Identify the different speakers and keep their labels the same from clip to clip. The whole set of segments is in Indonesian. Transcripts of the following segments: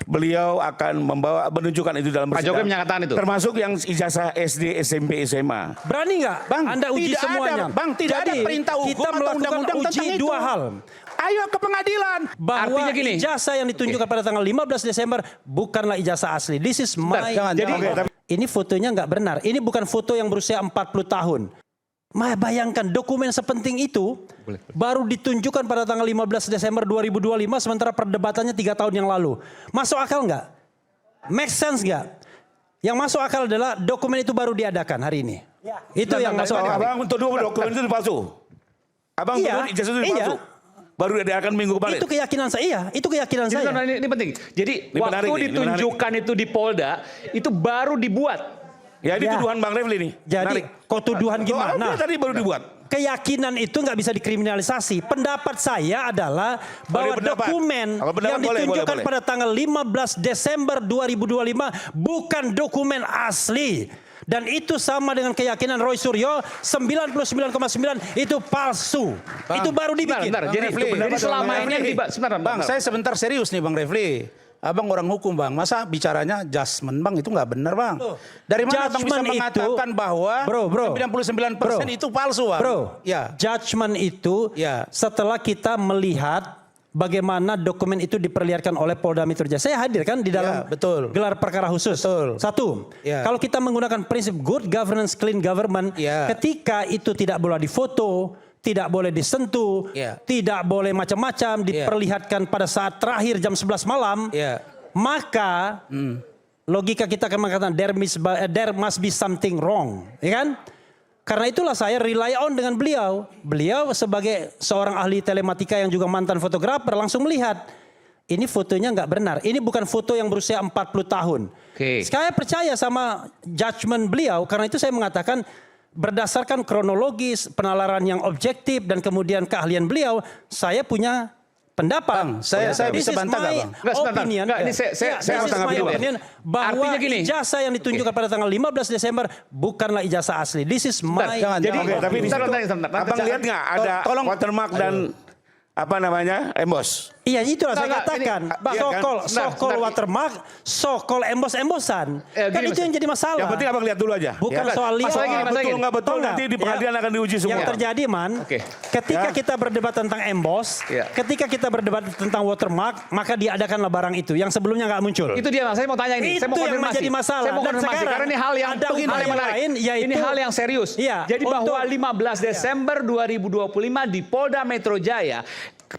Speaker 1: beliau akan menunjukkan itu dalam
Speaker 2: Pak Jokowi menyatakan itu.
Speaker 1: Termasuk yang ijazah SD, SMP, SMA.
Speaker 3: Berani nggak
Speaker 4: Bang,
Speaker 3: Anda uji
Speaker 4: tidak
Speaker 3: semuanya?
Speaker 4: ada, Bang, tidak ada perintah hukum
Speaker 3: kita
Speaker 4: atau
Speaker 3: melakukan
Speaker 4: undang-undang
Speaker 3: uji
Speaker 4: tentang itu.
Speaker 3: dua hal.
Speaker 4: Ayo ke pengadilan.
Speaker 3: Bahwa
Speaker 2: Artinya gini.
Speaker 3: ijazah yang ditunjukkan pada tanggal 15 Desember bukanlah ijazah asli. This is my... Ini fotonya nggak benar. Ini bukan foto yang berusia 40 tahun. Bayangkan dokumen sepenting itu baru ditunjukkan pada tanggal 15 Desember 2025 sementara perdebatannya 3 tahun yang lalu. Masuk akal nggak? Make sense nggak? Yang masuk akal adalah dokumen itu baru diadakan hari ini. Ya. Itu yang masuk akal.
Speaker 1: Abang untuk dokumen itu palsu. Abang tuduh ijazah itu palsu. Baru diadakan minggu kemarin.
Speaker 3: Itu keyakinan saya. Itu keyakinan saya.
Speaker 2: Ini penting. Jadi ini waktu ditunjukkan itu di Polda itu baru dibuat.
Speaker 1: Ya ini tuduhan Bang Refli nih.
Speaker 3: Jadi kok tuduhan gimana?
Speaker 1: Tadi baru dibuat.
Speaker 3: Keyakinan itu nggak bisa dikriminalisasi. Pendapat saya adalah bahwa dokumen yang ditunjukkan pada tanggal 15 Desember 2025 bukan dokumen asli. Dan itu sama dengan keyakinan Roy Suryo 99,9 itu palsu. Bang, itu baru dibikin.
Speaker 2: Jadi selama ini
Speaker 4: Bang, saya sebentar serius nih Bang Refli. Abang orang hukum Bang, masa bicaranya judgment Bang itu nggak benar Bang. Dari mana Abang bisa mengatakan bahwa 99% itu palsu Bang?
Speaker 3: Bro, judgment itu setelah kita melihat bagaimana dokumen itu diperlihatkan oleh Polda Metro Jaya. Saya hadir kan di dalam gelar perkara khusus. Satu, kalau kita menggunakan prinsip good governance, clean government, ketika itu tidak boleh difoto, tidak boleh disentuh, tidak boleh macam-macam, diperlihatkan pada saat terakhir jam 11 malam, maka logika kita akan mengatakan there must be something wrong, ya kan? Karena itulah saya rely on dengan beliau. Beliau sebagai seorang ahli telematika yang juga mantan fotografer langsung melihat ini fotonya nggak benar. Ini bukan foto yang berusia 40 tahun. Saya percaya sama judgment beliau, karena itu saya mengatakan berdasarkan kronologis, penalaran yang objektif, dan kemudian keahlian beliau, saya punya pendapat.
Speaker 4: Bang, saya bisa bantah nggak Bang?
Speaker 3: Opinion.
Speaker 2: Ini saya mau tanggapi dulu.
Speaker 3: Bahwa ijazah yang ditunjukkan pada tanggal 15 Desember bukanlah ijazah asli. This is my...
Speaker 1: Jadi, tapi di situ, Abang lihat nggak ada watermark dan apa namanya, emboss?
Speaker 3: Iya, itulah saya katakan. So-called watermark, so-called emboss-embossan. Kan itu yang jadi masalah.
Speaker 1: Yang penting Abang lihat dulu aja.
Speaker 3: Bukan soal lihat.
Speaker 1: Betul nggak betul, nanti di pengadilan akan diuji semua.
Speaker 3: Yang terjadi ketika kita berdebat tentang emboss, ketika kita berdebat tentang watermark, maka diadakanlah barang itu yang sebelumnya nggak muncul.
Speaker 2: Itu dia, saya mau tanya ini. Saya mau konfirmasi.
Speaker 3: Yang menjadi masalah.
Speaker 2: Saya mau konfirmasi karena ini hal yang
Speaker 3: lain,
Speaker 2: ini hal yang serius. Jadi bahwa 15 Desember 2025 di Polda Metro Jaya,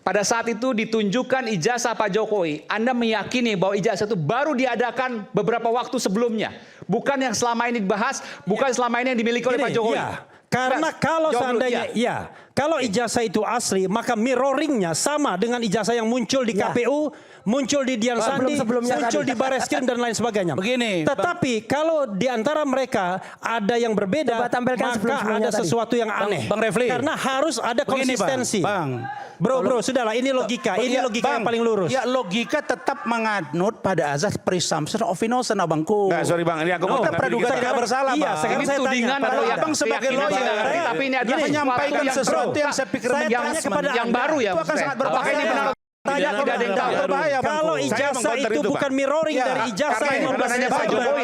Speaker 2: pada saat itu ditunjukkan ijazah Pak Jokowi. Anda meyakini bahwa ijazah itu baru diadakan beberapa waktu sebelumnya. Bukan yang selama ini dibahas, bukan selama ini yang dimiliki oleh Pak Jokowi.
Speaker 3: Karena kalau seandainya, kalau ijazah itu asli, maka mirroringnya sama dengan ijazah yang muncul di KPU, muncul di Dian Sandi, muncul di Bareskrim dan lain sebagainya. Tetapi kalau di antara mereka ada yang berbeda, maka ada sesuatu yang aneh.
Speaker 4: Bang Refli.
Speaker 3: Karena harus ada konsistensi. Bro, sudahlah, ini logika. Ini logika yang paling lurus.
Speaker 4: Ya, logika tetap menganut pada azas presumption of innocence, Abangku.
Speaker 1: Nggak, sorry Bang, ini aku
Speaker 4: kita praduga tidak bersalah, Bang.
Speaker 3: Sekarang saya tanya,
Speaker 4: Abang sebagai lawyer,
Speaker 2: tapi ini adalah
Speaker 4: menyampaikan sesuatu yang saya pikir
Speaker 2: yang baru ya.
Speaker 4: Itu akan sangat berbahaya.
Speaker 2: Tidak ada yang tahu.
Speaker 3: Kalau ijazah itu bukan mirroring dari ijazah yang
Speaker 2: Pak Jokowi,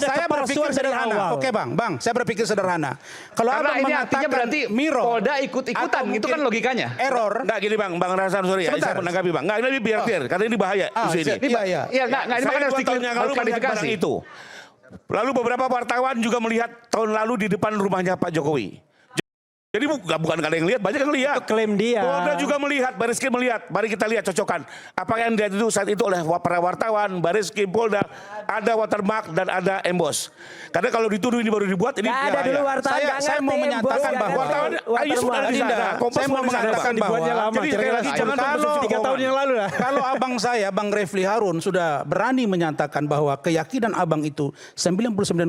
Speaker 4: saya berpikir sederhana. Oke Bang, saya berpikir sederhana. Kalau
Speaker 2: karena ini artinya berarti Polda ikut-ikutan, itu kan logikanya.
Speaker 4: Error.
Speaker 1: Enggak gini Bang Rasan, sorry ya, saya menanggapi Bang. Enggak, ini biar, karena ini bahaya isu ini.
Speaker 4: Ini bahaya.
Speaker 2: Iya, enggak, ini makanya harus diklarifikasi
Speaker 1: itu. Lalu beberapa wartawan juga melihat tahun lalu di depan rumahnya Pak Jokowi. Jadi bukan kalian yang lihat, banyak yang lihat.
Speaker 3: Itu klaim dia.
Speaker 1: Polda juga melihat, Bareskrim melihat. Mari kita lihat cocokkan. Apa yang dilihat itu saat itu oleh para wartawan, Bareskrim, Polda, ada watermark dan ada emboss. Karena kalau dituduh ini baru dibuat, ini
Speaker 5: ada dulu wartawan.
Speaker 4: Saya mau menyatakan bahwa
Speaker 1: wartawan
Speaker 4: saya mau mengatakan bahwa
Speaker 1: jadi sekali lagi jangan
Speaker 4: kalau
Speaker 3: 3 tahun yang lalu lah.
Speaker 4: Kalau abang saya, Bang Refli Harun sudah berani menyatakan bahwa keyakinan abang itu 99,9%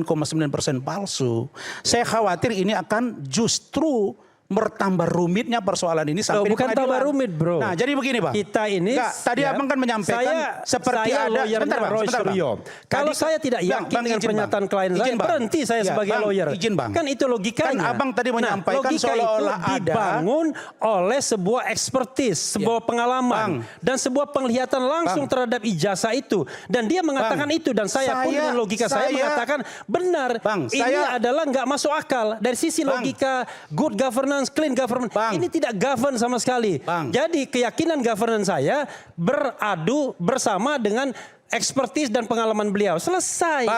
Speaker 4: palsu, saya khawatir ini akan justru bertambah rumitnya persoalan ini sampai
Speaker 3: bukan
Speaker 4: di pengadilan.
Speaker 3: tambah rumit, bro.
Speaker 4: Nah, jadi begini, Bang.
Speaker 3: Kita ini
Speaker 4: tadi Abang kan menyampaikan seperti ada sebentar, Bang.
Speaker 3: Kalau saya tidak yakin dengan pernyataan klien saya, berhenti saya sebagai lawyer.
Speaker 4: Izin, Bang.
Speaker 3: Kan itu logikanya.
Speaker 4: Kan Abang tadi menyampaikan
Speaker 3: logika
Speaker 4: seolah-olah
Speaker 3: itu dibangun oleh sebuah expertise, sebuah pengalaman dan sebuah penglihatan langsung terhadap ijazah itu, dan dia mengatakan itu, dan saya pun dengan logika saya mengatakan benar. Ini adalah nggak masuk akal dari sisi logika good governance, clean government. Ini tidak govern sama sekali. Jadi keyakinan governance saya beradu bersama dengan expertise dan pengalaman beliau. Selesai.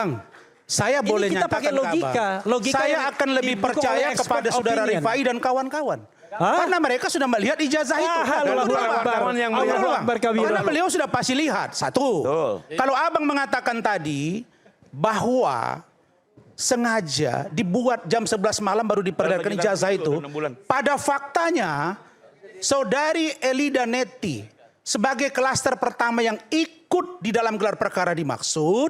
Speaker 4: Saya boleh
Speaker 3: kita pakai
Speaker 4: nyatakan
Speaker 3: logika
Speaker 4: saya akan lebih percaya kepada saudara Rifai dan kawan-kawan. Karena mereka sudah melihat ijazah itu. Karena beliau sudah pasti lihat. Satu. Kalau Abang mengatakan tadi bahwa sengaja dibuat jam 11 malam baru diperlihatkan ijazah itu. Pada faktanya, saudari Elida Neti sebagai klaster pertama yang ikut di dalam gelar perkara dimaksud,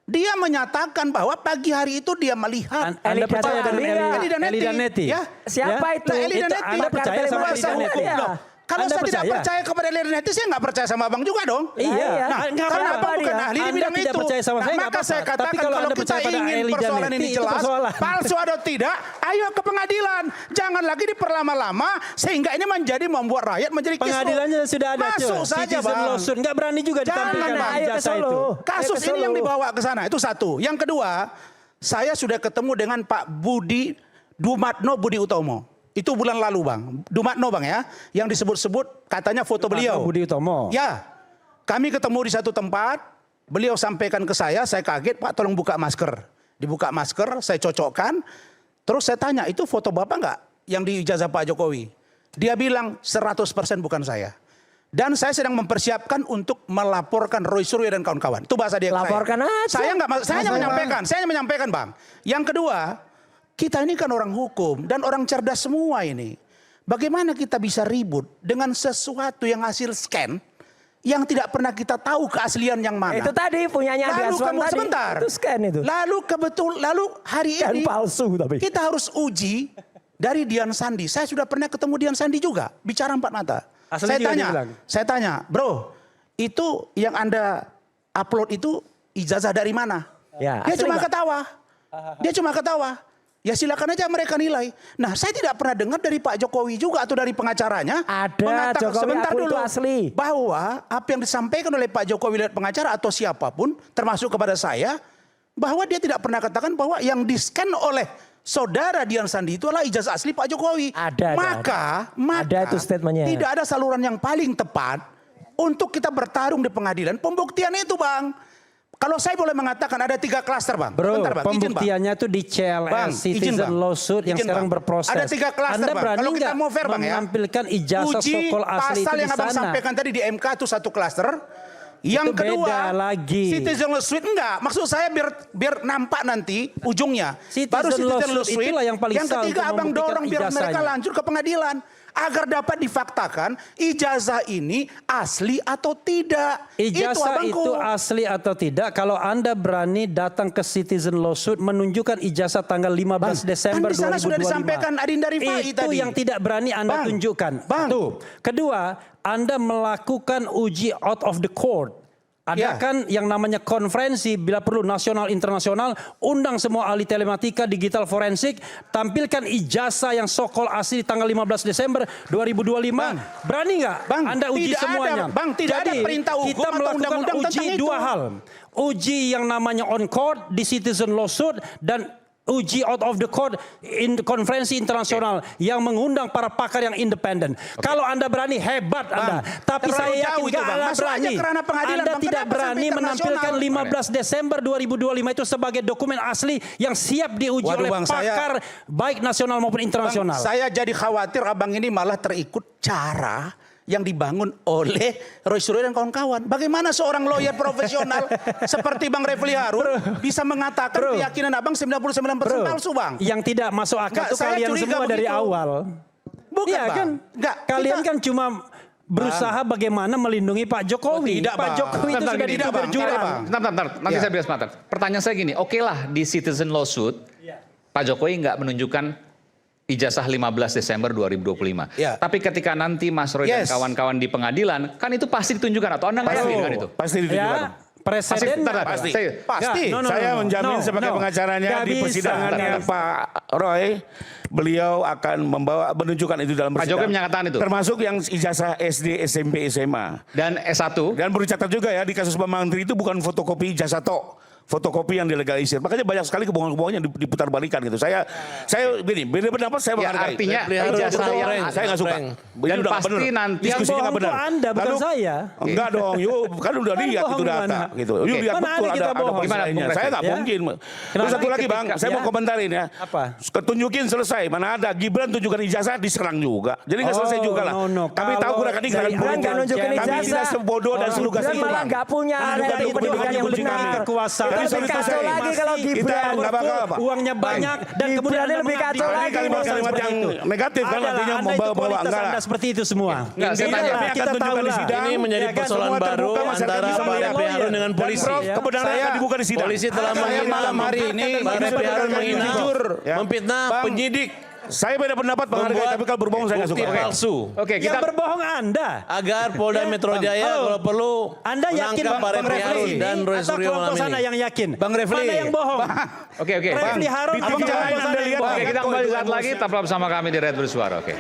Speaker 4: dia menyatakan bahwa pagi hari itu dia melihat
Speaker 3: Anda percaya dengan
Speaker 4: Elida Neti? Ya.
Speaker 5: Siapa itu?
Speaker 4: Elida Neti.
Speaker 3: Anda percaya sama Elida Neti?
Speaker 4: Kalau
Speaker 3: Anda
Speaker 4: saya tidak percaya kepada Elida Neti, saya nggak percaya sama Abang juga dong.
Speaker 3: Iya.
Speaker 4: Nah, karena Abang bukan ahli di bidang
Speaker 3: tidak
Speaker 4: itu.
Speaker 3: percaya sama saya,
Speaker 4: Maka saya katakan kalau kita ingin persoalan ini jelas, palsu atau tidak, ayo ke pengadilan. Jangan lagi diperlama-lama sehingga ini membuat rakyat menjadi kisruh.
Speaker 3: Pengadilannya sudah ada.
Speaker 4: Masuk saja, Bang.
Speaker 3: Lawsuit, nggak berani juga ditampilkan ijazah itu.
Speaker 4: Kasus ini yang dibawa ke sana, itu satu. Yang kedua, saya sudah ketemu dengan Pak Dumatno Budi Utomo. Itu bulan lalu, Bang. Dumatno, Bang, ya. Yang disebut-sebut katanya foto beliau.
Speaker 3: Budi Utomo.
Speaker 4: Ya. Kami ketemu di satu tempat. Beliau sampaikan ke saya kaget, Pak tolong buka masker. Dibuka masker, saya cocokkan. Terus saya tanya, itu foto Bapak nggak yang di ijazah Pak Jokowi? Dia bilang 100% bukan saya. Dan saya sedang mempersiapkan untuk melaporkan Roy Suryo dan kawan-kawan. Itu bahasa dia.
Speaker 5: Laporkan aja.
Speaker 4: Saya hanya menyampaikan, Bang. Yang kedua, kita ini kan orang hukum dan orang cerdas semua ini. Bagaimana kita bisa ribut dengan sesuatu yang hasil scan yang tidak pernah kita tahu keaslian yang mana?
Speaker 5: Itu tadi punyanya Andi Aswan tadi.
Speaker 4: Sebentar.
Speaker 5: Itu scan itu.
Speaker 4: Lalu hari
Speaker 5: Scan
Speaker 4: ini
Speaker 5: palsu tapi.
Speaker 4: kita harus uji dari Dian Sandi. Saya sudah pernah ketemu Dian Sandi juga, bicara empat mata. Saya tanya, bro, itu yang Anda upload itu ijazah dari mana?
Speaker 5: Ya,
Speaker 4: Dia cuma ketawa. Ya silakan aja mereka nilai. Nah, saya tidak pernah dengar dari Pak Jokowi juga atau dari pengacaranya.
Speaker 5: Ada, Jokowi
Speaker 4: sebentar
Speaker 5: aku
Speaker 4: dulu,
Speaker 5: itu asli.
Speaker 4: bahwa apa yang disampaikan oleh Pak Jokowi lewat pengacara atau siapapun, termasuk kepada saya, bahwa dia tidak pernah katakan bahwa yang di-scan oleh saudara Dian Sandi itu adalah ijazah asli Pak Jokowi. Maka
Speaker 5: ada itu statementnya.
Speaker 4: Tidak ada saluran yang paling tepat untuk kita bertarung di pengadilan. Pembuktian itu, Bang. Kalau saya boleh mengatakan ada 3 klaster, Bang.
Speaker 3: Bro,
Speaker 4: Bentar, Bang.
Speaker 3: pembuktiannya itu di CLS, Citizen Lawsuit yang sekarang berproses.
Speaker 4: Ada 3 klaster,
Speaker 3: Anda
Speaker 4: Bang.
Speaker 3: berani
Speaker 4: Kalau kita mau fair, Bang, ya.
Speaker 3: menampilkan ijazah sokol asli itu
Speaker 4: pasal
Speaker 3: di
Speaker 4: yang Abang
Speaker 3: sana?
Speaker 4: sampaikan tadi di MK itu 1 klaster. Yang
Speaker 3: Itu
Speaker 4: kedua,
Speaker 3: beda lagi.
Speaker 4: Citizen Lawsuit enggak. Maksud saya biar nampak nanti ujungnya. Baru Citizen Lawsuit
Speaker 3: itulah yang paling sah
Speaker 4: ketiga
Speaker 3: untuk
Speaker 4: Abang dorong biar
Speaker 3: membuktikan
Speaker 4: mereka
Speaker 3: ijazahnya.
Speaker 4: lanjut ke pengadilan. Agar dapat difaktakan ijazah ini asli atau tidak.
Speaker 3: Ijazah itu asli atau tidak, kalau Anda berani datang ke Citizen Lawsuit menunjukkan ijazah tanggal 15 Desember
Speaker 4: di sana
Speaker 3: 2025.
Speaker 4: sudah disampaikan Adinda Rifai
Speaker 3: itu
Speaker 4: tadi.
Speaker 3: yang tidak berani Anda tunjukkan. Satu. Kedua, Anda melakukan uji out of the court. Ada kan yang namanya konferensi bila perlu nasional internasional, undang semua ahli telematika digital forensik, tampilkan ijazah yang sokol asli tanggal 15 Desember 2025. Berani nggak Anda uji semuanya?
Speaker 4: Tidak ada perintah hukum
Speaker 3: kita
Speaker 4: atau
Speaker 3: melakukan
Speaker 4: undang-undang
Speaker 3: uji
Speaker 4: tentang itu.
Speaker 3: 2 hal. Uji yang namanya on court di Citizen Lawsuit dan uji out of the court konferensi internasional yang mengundang para pakar yang independen. Kalau Anda berani, hebat Anda. Tapi saya yakin nggak Anda berani. Anda tidak berani menampilkan 15 Desember 2025 itu sebagai dokumen asli yang siap diuji oleh pakar baik nasional maupun internasional.
Speaker 4: Saya jadi khawatir Abang ini malah terikut cara yang dibangun oleh Roy Suryo dan kawan-kawan. Bagaimana seorang lawyer profesional seperti Bang Refli Harun bisa mengatakan keyakinan Abang 99% palsu, Bang?
Speaker 3: Yang tidak masuk akal itu kalian semua dari awal.
Speaker 4: Bukan,
Speaker 3: ya,
Speaker 4: Bang.
Speaker 3: Kan? Kalian kan cuma berusaha bagaimana melindungi Pak Jokowi. Pak Jokowi itu sudah itu berjuang.
Speaker 2: Bentar. Nanti saya beres, Pertanyaan saya gini, oke lah di Citizen Lawsuit, Pak Jokowi nggak menunjukkan ijazah 15 Desember 2025.
Speaker 4: Ya.
Speaker 2: Tapi ketika nanti Mas Roy dan kawan-kawan di pengadilan, kan itu pasti ditunjukkan atau Anda nggak yakin kan itu?
Speaker 1: Pasti ditunjukkan.
Speaker 3: Ya, presiden
Speaker 1: Pasti.
Speaker 4: Pasti.
Speaker 1: Saya menjamin sebagai pengacaranya
Speaker 3: Nggak
Speaker 1: di
Speaker 3: bisa.
Speaker 1: persidangannya Pak Roy, beliau akan menunjukkan itu dalam
Speaker 2: Pak
Speaker 1: persidangan.
Speaker 2: Jokowi menyatakan itu.
Speaker 1: Termasuk yang ijazah SD, SMP, SMA.
Speaker 2: Dan S1.
Speaker 1: Dan perlu dicatat juga ya, di kasus Bambang Tri itu bukan fotokopi ijazah tok. Fotokopi yang dilegalisir. Makanya banyak sekali kebohongan-kebohongan yang diputar balikan gitu. Saya gini, beda pendapat saya
Speaker 2: Ya,
Speaker 1: menghargai.
Speaker 2: artinya
Speaker 1: Ijazah
Speaker 2: ijazah yang
Speaker 1: saya nggak suka.
Speaker 2: Dan pasti nanti
Speaker 3: yang
Speaker 1: diskusinya
Speaker 3: bohong
Speaker 1: nggak
Speaker 3: itu
Speaker 1: benar.
Speaker 3: Anda, bukan saya.
Speaker 1: Enggak dong, yuk kan udah
Speaker 3: Kan
Speaker 1: lihat itu
Speaker 3: bohong
Speaker 1: data
Speaker 3: gimana?
Speaker 1: gitu. Yuk
Speaker 2: Oke.
Speaker 1: lihat
Speaker 3: Mana
Speaker 1: betul
Speaker 3: ada kita bohong?
Speaker 1: ada
Speaker 2: Gimana, Bung
Speaker 1: saya nggak
Speaker 2: Refli?
Speaker 3: Ya.
Speaker 1: mungkin.
Speaker 3: Kenapa?
Speaker 1: Terus satu lagi Bang, saya mau
Speaker 3: Ya.
Speaker 1: komentarin ya.
Speaker 3: Apa?
Speaker 1: Ketunjukin selesai, mana ada Gibran tunjukkan ijazah diserang juga. Jadi nggak selesai juga lah.
Speaker 3: no.
Speaker 1: Kami tahu
Speaker 3: Kalau
Speaker 1: gerakan ini
Speaker 3: dari
Speaker 1: gerakan
Speaker 5: Gibran nggak nunjukin
Speaker 1: Kami
Speaker 5: ijazah.
Speaker 1: tidak sebodoh dan selugas
Speaker 5: Gibran
Speaker 1: itu
Speaker 5: malah
Speaker 1: Bang.
Speaker 5: nggak punya
Speaker 1: Menunjukkan
Speaker 5: pendidikan yang
Speaker 1: kunci
Speaker 5: benar.
Speaker 1: kami.
Speaker 3: Kekuasaan.
Speaker 1: Jadi
Speaker 5: Itu lebih
Speaker 1: selesai.
Speaker 5: kacau lagi kalau
Speaker 1: Kita
Speaker 5: Gibran.
Speaker 1: nggak bakal apa.
Speaker 3: Uangnya banyak dan
Speaker 5: Gibran
Speaker 3: kemudian Anda
Speaker 5: lebih kacau
Speaker 3: mengabdi.
Speaker 5: lagi.
Speaker 1: Ini kalimat-kalimat yang negatif kan
Speaker 3: Adalah
Speaker 1: artinya
Speaker 3: Anda itu
Speaker 1: membawa
Speaker 3: kualitas
Speaker 1: enggak
Speaker 3: Anda
Speaker 1: lah.
Speaker 3: seperti itu semua.
Speaker 2: Enggak, saya tanya.
Speaker 1: Kami akan
Speaker 3: Kita
Speaker 1: tunjukkan
Speaker 3: tahu
Speaker 1: di
Speaker 3: lah.
Speaker 1: sidang.
Speaker 6: Ini menjadi
Speaker 3: Ya kan,
Speaker 6: persoalan
Speaker 1: semua
Speaker 6: baru
Speaker 1: terbuka, masyarakat
Speaker 6: antara
Speaker 1: bisa
Speaker 6: Pak
Speaker 1: melihat.
Speaker 6: Refli Harun dengan
Speaker 1: Dan
Speaker 6: polisi.
Speaker 1: Prof, kebenaran
Speaker 4: Saya-
Speaker 1: akan dibuka di sidang.
Speaker 6: Polisi telah
Speaker 4: Saya
Speaker 6: menghina,
Speaker 4: malam hari ini
Speaker 6: Pak Refli Harun menghina,
Speaker 4: jujur.
Speaker 1: Ya.
Speaker 6: memfitnah
Speaker 4: Bang,
Speaker 6: penyidik,
Speaker 1: Saya beda pendapat menghargai,
Speaker 6: membuat
Speaker 1: tapi kalau berbohong saya nggak
Speaker 6: bukti
Speaker 1: suka.
Speaker 6: palsu.
Speaker 2: Oke,
Speaker 3: Yang
Speaker 2: kita
Speaker 3: berbohong Anda.
Speaker 6: Agar Polda Metro Jaya
Speaker 3: Halo.
Speaker 6: kalau perlu
Speaker 3: Anda yakin
Speaker 6: menangkap Pak Refli Harun dan Roy
Speaker 3: atau
Speaker 6: Suryo
Speaker 3: kelompok
Speaker 6: malam
Speaker 3: sana
Speaker 6: ini.
Speaker 3: yang yakin?
Speaker 4: Bang Refli.
Speaker 3: Mana yang bohong?
Speaker 2: Oke.
Speaker 3: Refli Harun
Speaker 1: di
Speaker 3: atau
Speaker 1: TV
Speaker 3: kelompok
Speaker 1: lain
Speaker 3: sana
Speaker 1: Anda
Speaker 3: yang
Speaker 1: lihat,
Speaker 3: bohong?
Speaker 2: Oke, kita kembali saat lagi tetaplah bersama kami di Red Bersuara. Oke.